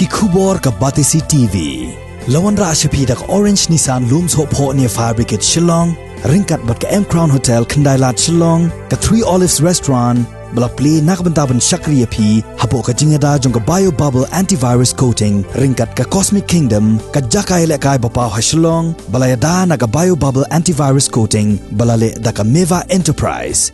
Kikubor ka Batisi TV. Lawan ra ashapi dak Orange Nissan Looms Hope Ho near Fire Brigade Shillong. Ringkat bat ka M Crown Hotel Kendailat Shillong. Ka Three Olives Restaurant. Balak play nakbantaban Shakriya P. Hapo ka jingada jong ka Bio Bubble Antivirus Coating. Ringkat ka Cosmic Kingdom. Ka Jakay Lekay Bapaw ha Shillong. Balayada na ka Bio Bubble Antivirus Coating. Balale da ka Meva Enterprise.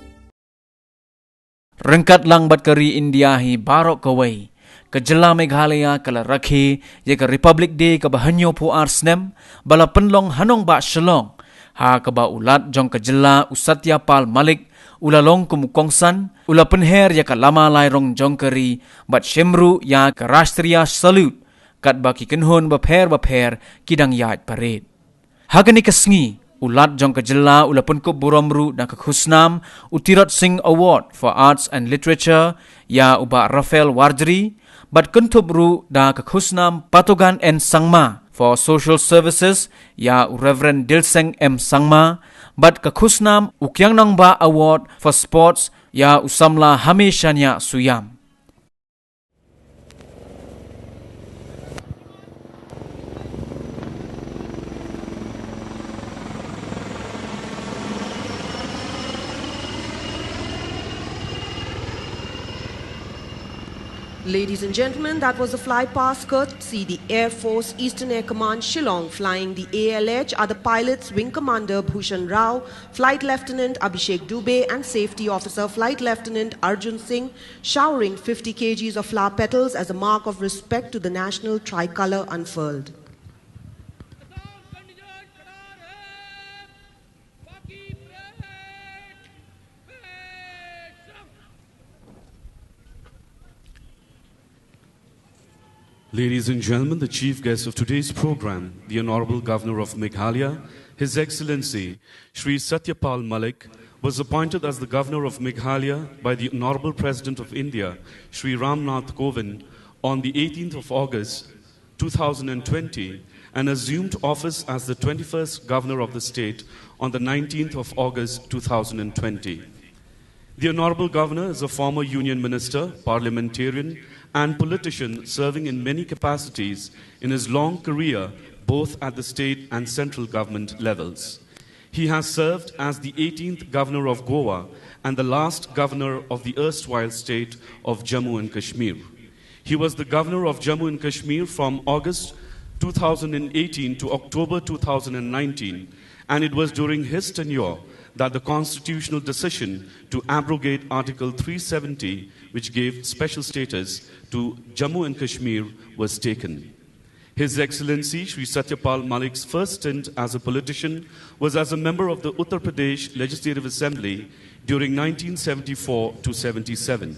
Rengkat lang bat kari India hi barok kawai. Kejela Meghalaya kala rakhi ye ka Republic Day ka bahanyo po arsnem bala penlong hanong ba shalong ha ka ba ulat jong kejela usatya pal malik ulalong kumukongsan ula Pynher ya ka Lama lai Rong jong kari bat shemru ya ka Rashtriya salute kat ba ki kenhon ba pher kidang yat pared hagani kasngi ulat jong kejela ula pun ko buromru dan khusnam Utirat Singh Award for Arts and Literature ya uba Rafael Warjri bat kuntubru da khusnam Patogan N Sangma for Social Services ya Reverend Dilseng M Sangma bat khusnam Ukyang Nangba Award for Sports ya Usamla Hameshanya Suyam. Ladies and gentlemen, that was the flypast courtesy the Air Force Eastern Air Command Shillong. Flying the ALH are the pilots Wing Commander Bhushan Rao, Flight Lieutenant Abhishek Dubey and Safety Officer Flight Lieutenant Arjun Singh, showering 50 kgs of flower petals as a mark of respect to the national tricolour unfurled. Ladies and gentlemen, the chief guest of today's program, the Honorable Governor of Meghalaya, His Excellency Shri Satyapal Malik, was appointed as the Governor of Meghalaya by the Honorable President of India, Shri Ramnath Kovind, on the 18th of August 2020 and assumed office as the 21st Governor of the state on the 19th of August 2020. The Honorable Governor is a former Union Minister, Parliamentarian, and politician serving in many capacities in his long career both at the state and central government levels. He has served as the 18th Governor of Goa and the last Governor of the erstwhile state of Jammu and Kashmir. He was the Governor of Jammu and Kashmir from August 2018 to October 2019, and it was during his tenure that the constitutional decision to abrogate Article 370, which gave special status to Jammu and Kashmir, was taken. His Excellency Shri Satyapal Malik's first stint as a politician was as a member of the Uttar Pradesh Legislative Assembly during 1974 to 77.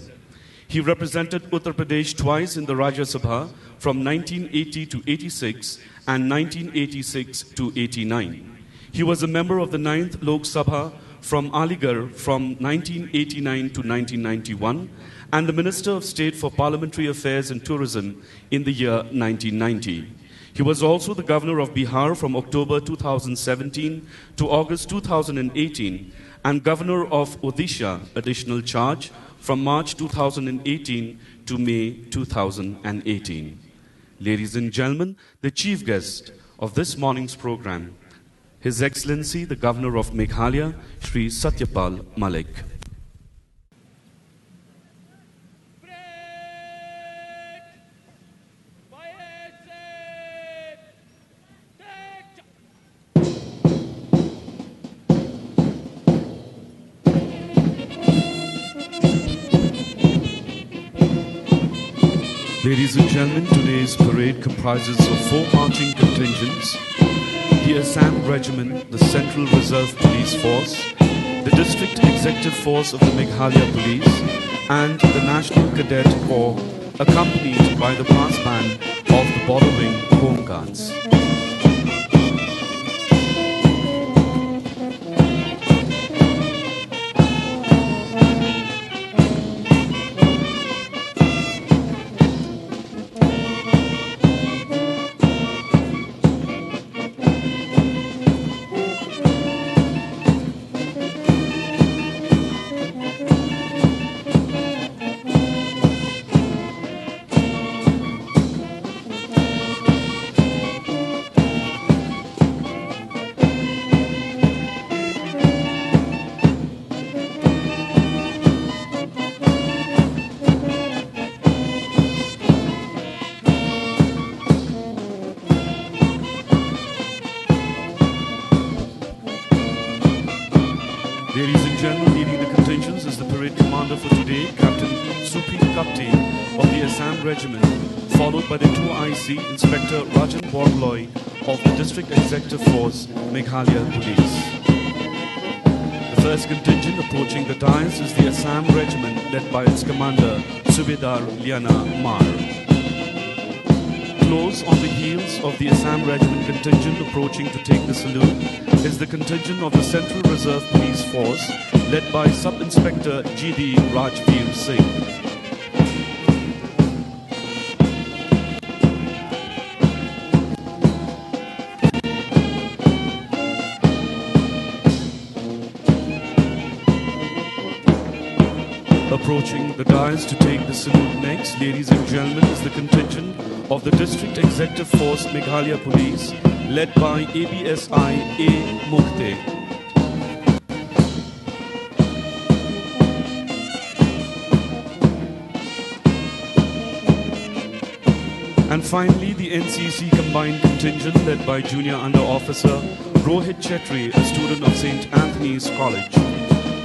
He represented Uttar Pradesh twice in the Rajya Sabha from 1980 to 86 and 1986 to 89. He was a member of the 9th Lok Sabha from Aligarh from 1989 to 1991 and the Minister of State for Parliamentary Affairs and Tourism in the year 1990. He was also the Governor of Bihar from October 2017 to August 2018 and Governor of Odisha, additional charge, from March 2018 to May 2018. Ladies and gentlemen, the chief guest of this morning's program, His Excellency, the Governor of Meghalaya, Shri Satyapal Malik. Ladies and gentlemen, today's parade comprises of 4 marching contingents: the Assam Regiment, the Central Reserve Police Force, the District Executive Force of the Meghalaya Police, and the National Cadet Corps, accompanied by the brass band of the Border Wing Home Guards. gentlemen, leading the contingents is the parade commander for today, Captain Supreet Kapte of the Assam Regiment, followed by the 2IC Inspector Rajan Borgloy of the District Executive Force, Meghalaya Police. The first contingent approaching the dais is the Assam Regiment led by its commander, Subedar Liana Mar. Close on the heels of the Assam Regiment contingent approaching to take the salute is the contingent of the Central Reserve Police Force led by Sub-Inspector G.D. Rajveer Singh. Approaching the dais to take the salute next, ladies and gentlemen, is the contingent of the District Executive Force Meghalaya Police, led by ABSI A. Mukte. And finally, the NCC Combined Contingent, led by Junior Under Officer Rohit Chetri, a student of St. Anthony's College.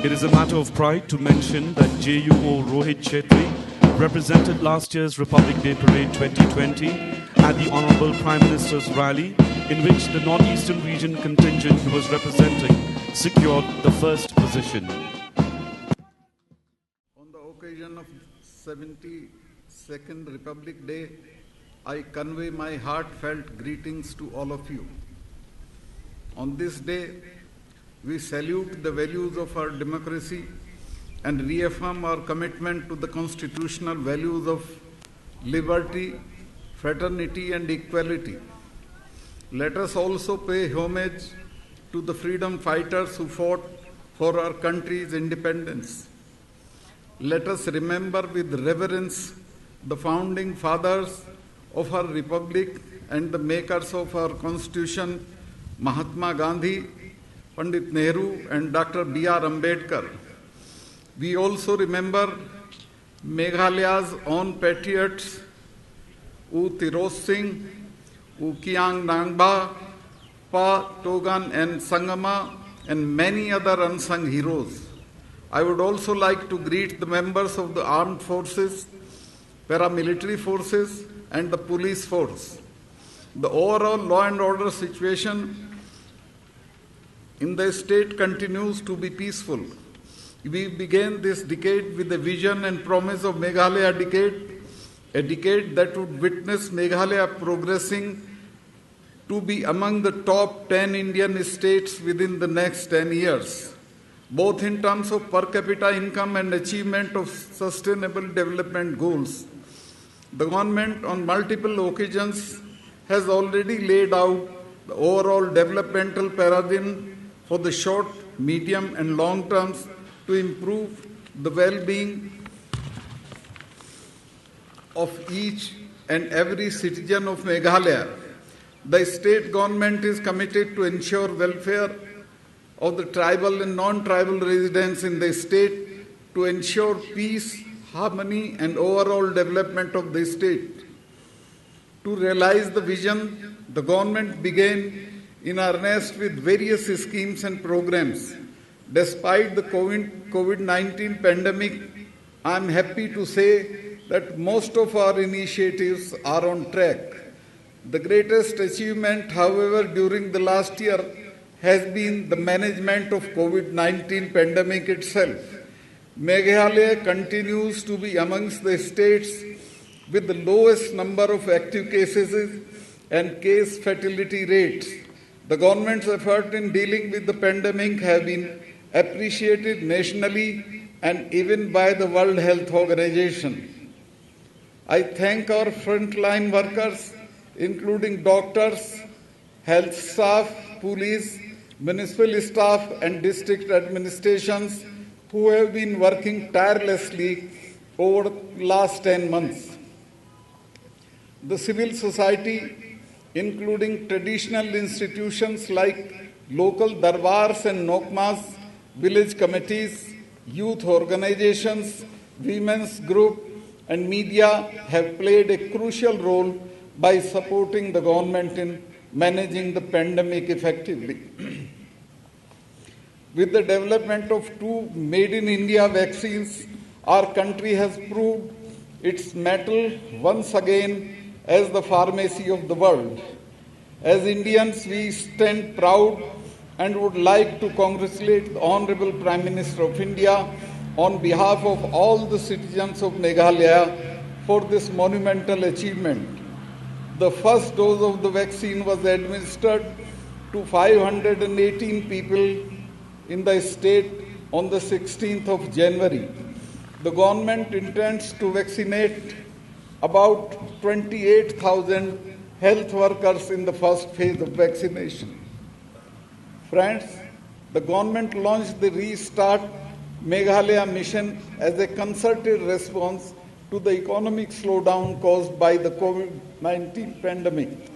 It is a matter of pride to mention that JUO Rohit Chetri represented last year's Republic Day Parade 2020 at the Honorable Prime Minister's rally, in which the Northeastern Region contingent he was representing secured the first position. On the occasion of 72nd Republic Day, I convey my heartfelt greetings to all of you. On this day, we salute the values of our democracy and reaffirm our commitment to the constitutional values of liberty, fraternity, and equality. Let us also pay homage to the freedom fighters who fought for our country's independence. Let us remember with reverence the founding fathers of our republic and the makers of our constitution, Mahatma Gandhi, Pandit Nehru, and Dr. B.R. Ambedkar. We also remember Meghalaya's own patriots, U Tiroz Singh, U Kiang Nangba, Pa Togan and Sangama, and many other unsung heroes. I would also like to greet the members of the armed forces, paramilitary forces, and the police force. The overall law and order situation in the state continues to be peaceful. We began this decade with the vision and promise of Meghalaya decade, a decade that would witness Meghalaya progressing to be among the top 10 Indian states within the next 10 years, both in terms of per capita income and achievement of sustainable development goals. The government on multiple occasions has already laid out the overall developmental paradigm for the short, medium, and long terms to improve the well-being of each and every citizen of Meghalaya. The state government is committed to ensure welfare of the tribal and non-tribal residents in the state, to ensure peace, harmony, and overall development of the state. To realize the vision, the government began in earnest with various schemes and programs. Despite the COVID-19 pandemic, I am happy to say that most of our initiatives are on track. The greatest achievement, however, during the last year has been the management of COVID-19 pandemic itself. Meghalaya continues to be amongst the states with the lowest number of active cases and case fatality rates. The government's effort in dealing with the pandemic have been appreciated nationally and even by the World Health Organization. I thank our frontline workers, including doctors, health staff, police, municipal staff, and district administrations who have been working tirelessly over the last 10 months. The civil society, including traditional institutions like local darbars and nokmas, village committees, youth organizations, women's group, and media have played a crucial role by supporting the government in managing the pandemic effectively. With the development of 2 Made in India vaccines, our country has proved its mettle once again as the pharmacy of the world. As Indians, we stand proud and would like to congratulate the Honorable Prime Minister of India on behalf of all the citizens of Meghalaya for this monumental achievement. The first dose of the vaccine was administered to 518 people in the state on the 16th of January. The government intends to vaccinate about 28,000 health workers in the first phase of vaccination. Friends, the government launched the Restart Meghalaya mission as a concerted response to the economic slowdown caused by the COVID-19 pandemic.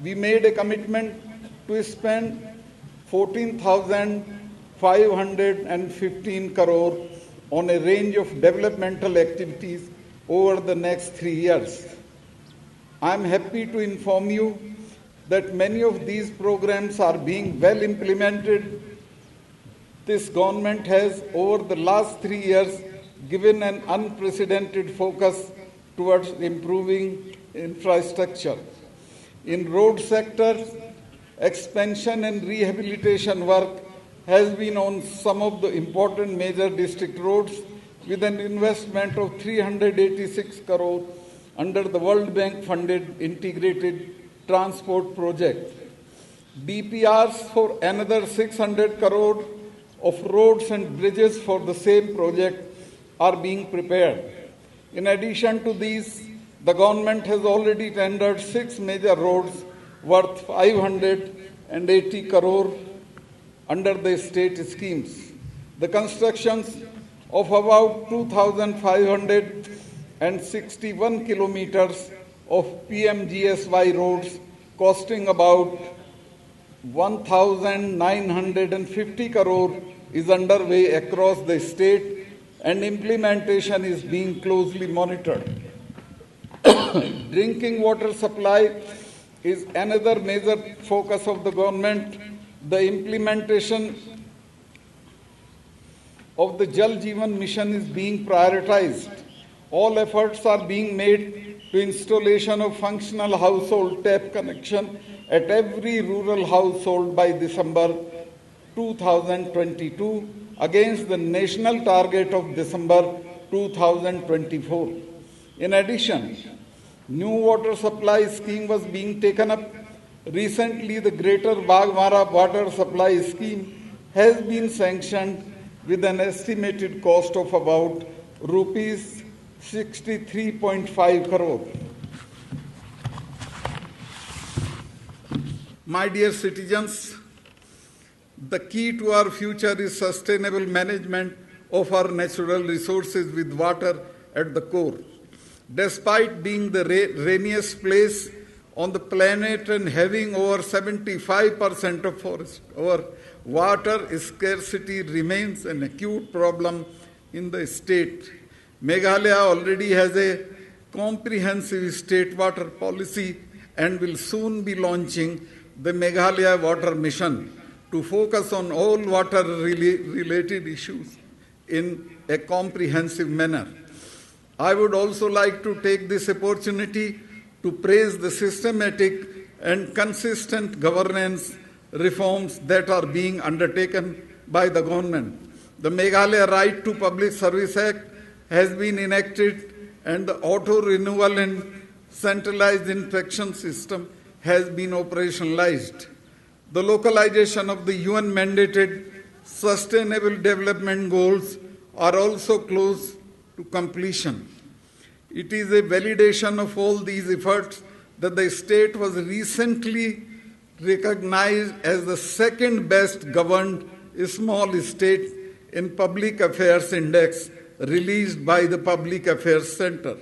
We made a commitment to spend 14,515 crore on a range of developmental activities over the next 3 years. I am happy to inform you that many of these programs are being well implemented. This government has, over the last 3 years, given an unprecedented focus towards improving infrastructure. In road sector, expansion and rehabilitation work has been on some of the important major district roads with an investment of 386 crore under the World Bank funded integrated transport project. DPRs for another 600 crore of roads and bridges for the same project are being prepared. In addition to these, the government has already tendered 6 major roads worth 580 crore under the state schemes. The constructions of about 2,561 kilometers of PMGSY roads costing about 1,950 crore is underway across the state and implementation is being closely monitored. Drinking water supply is another major focus of the government. The implementation of the Jal Jeevan mission is being prioritized. All efforts are being made to installation of functional household tap connection at every rural household by December 2022 against the national target of December 2024. In addition, new water supply scheme was being taken up. Recently, the Greater Bagmara water supply scheme has been sanctioned with an estimated cost of about rupees 63.5 crore. My dear citizens, the key to our future is sustainable management of our natural resources with water at the core. Despite being the rainiest place on the planet and having over 75% of forest, our water scarcity remains an acute problem in the state. Meghalaya already has a comprehensive state water policy and will soon be launching the Meghalaya Water Mission to focus on all water-related issues in a comprehensive manner. I would also like to take this opportunity to praise the systematic and consistent governance reforms that are being undertaken by the government. The Meghalaya Right to Public Service Act has been enacted and the auto-renewal and centralized inspection system has been operationalized. The localization of the UN-mandated Sustainable Development Goals are also close to completion. It is a validation of all these efforts that the state was recently recognized as the second best governed small state in Public Affairs Index released by the Public Affairs Center.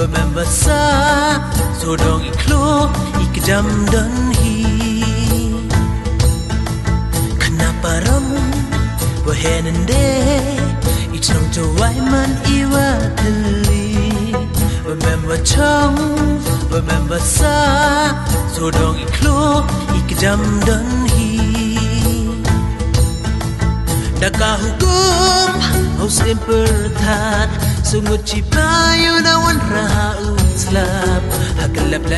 remember sa so dong iklo ikjam dan hi kenapa ram wahenende icham jawai man iwa dili remember chong remember sa so dong iklo ikjam dan hi Daka hukum Muslim pertat Sungut cipayu nawan raha uslap Hagelap la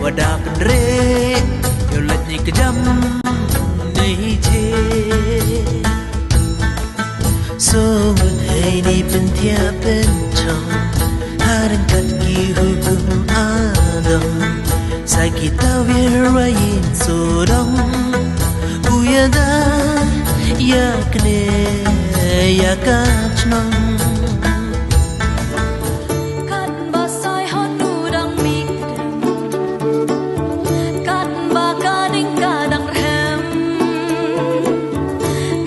wadah pendre Yolat ni kejam Nei je Sungut hai ni pentia pencong Haran kat ki hukum adam Sai kita wirayin sodong Uyada Ya kene ya kacnong Kan basai honu dang mikdem Kan bakading kadang rehem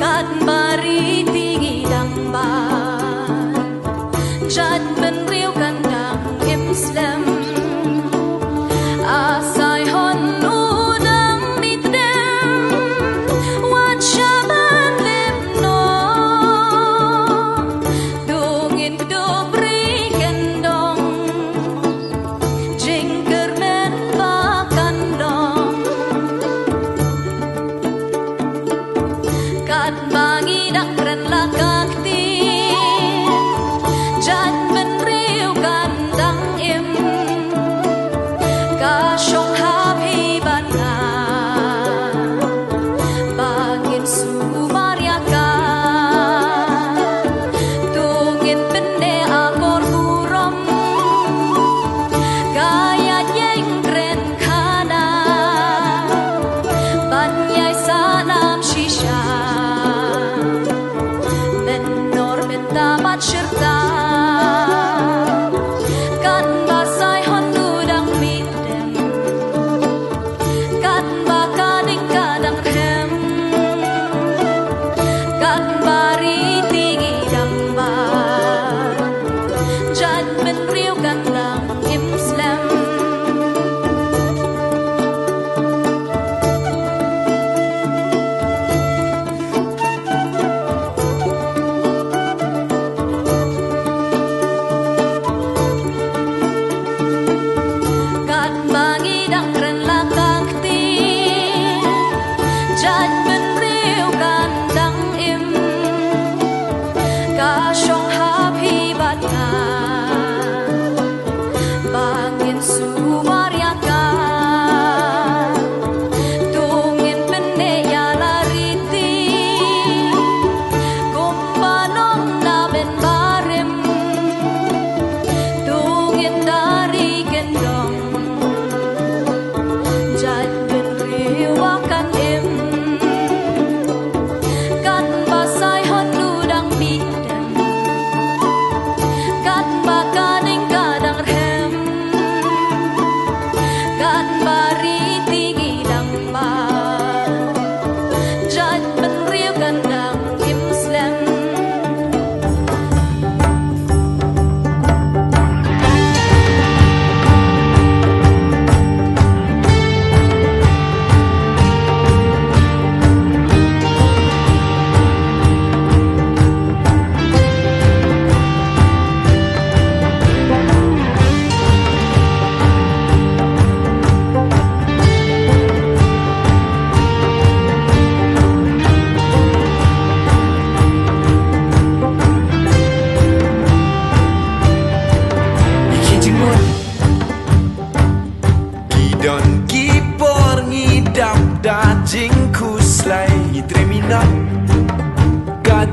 Kan bari tinggi dang bar Jad benriu kan dang Islam Asai honu dang mikdem Wat syabah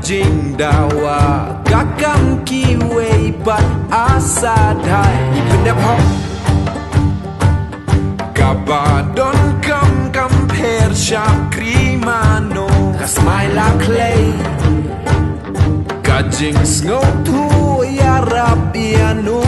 Jing dawa kakam kiwe bat asad hai ibnap hok kabadon kam compare shakri mano kasmaila clay kajing snow tu ya rab ya no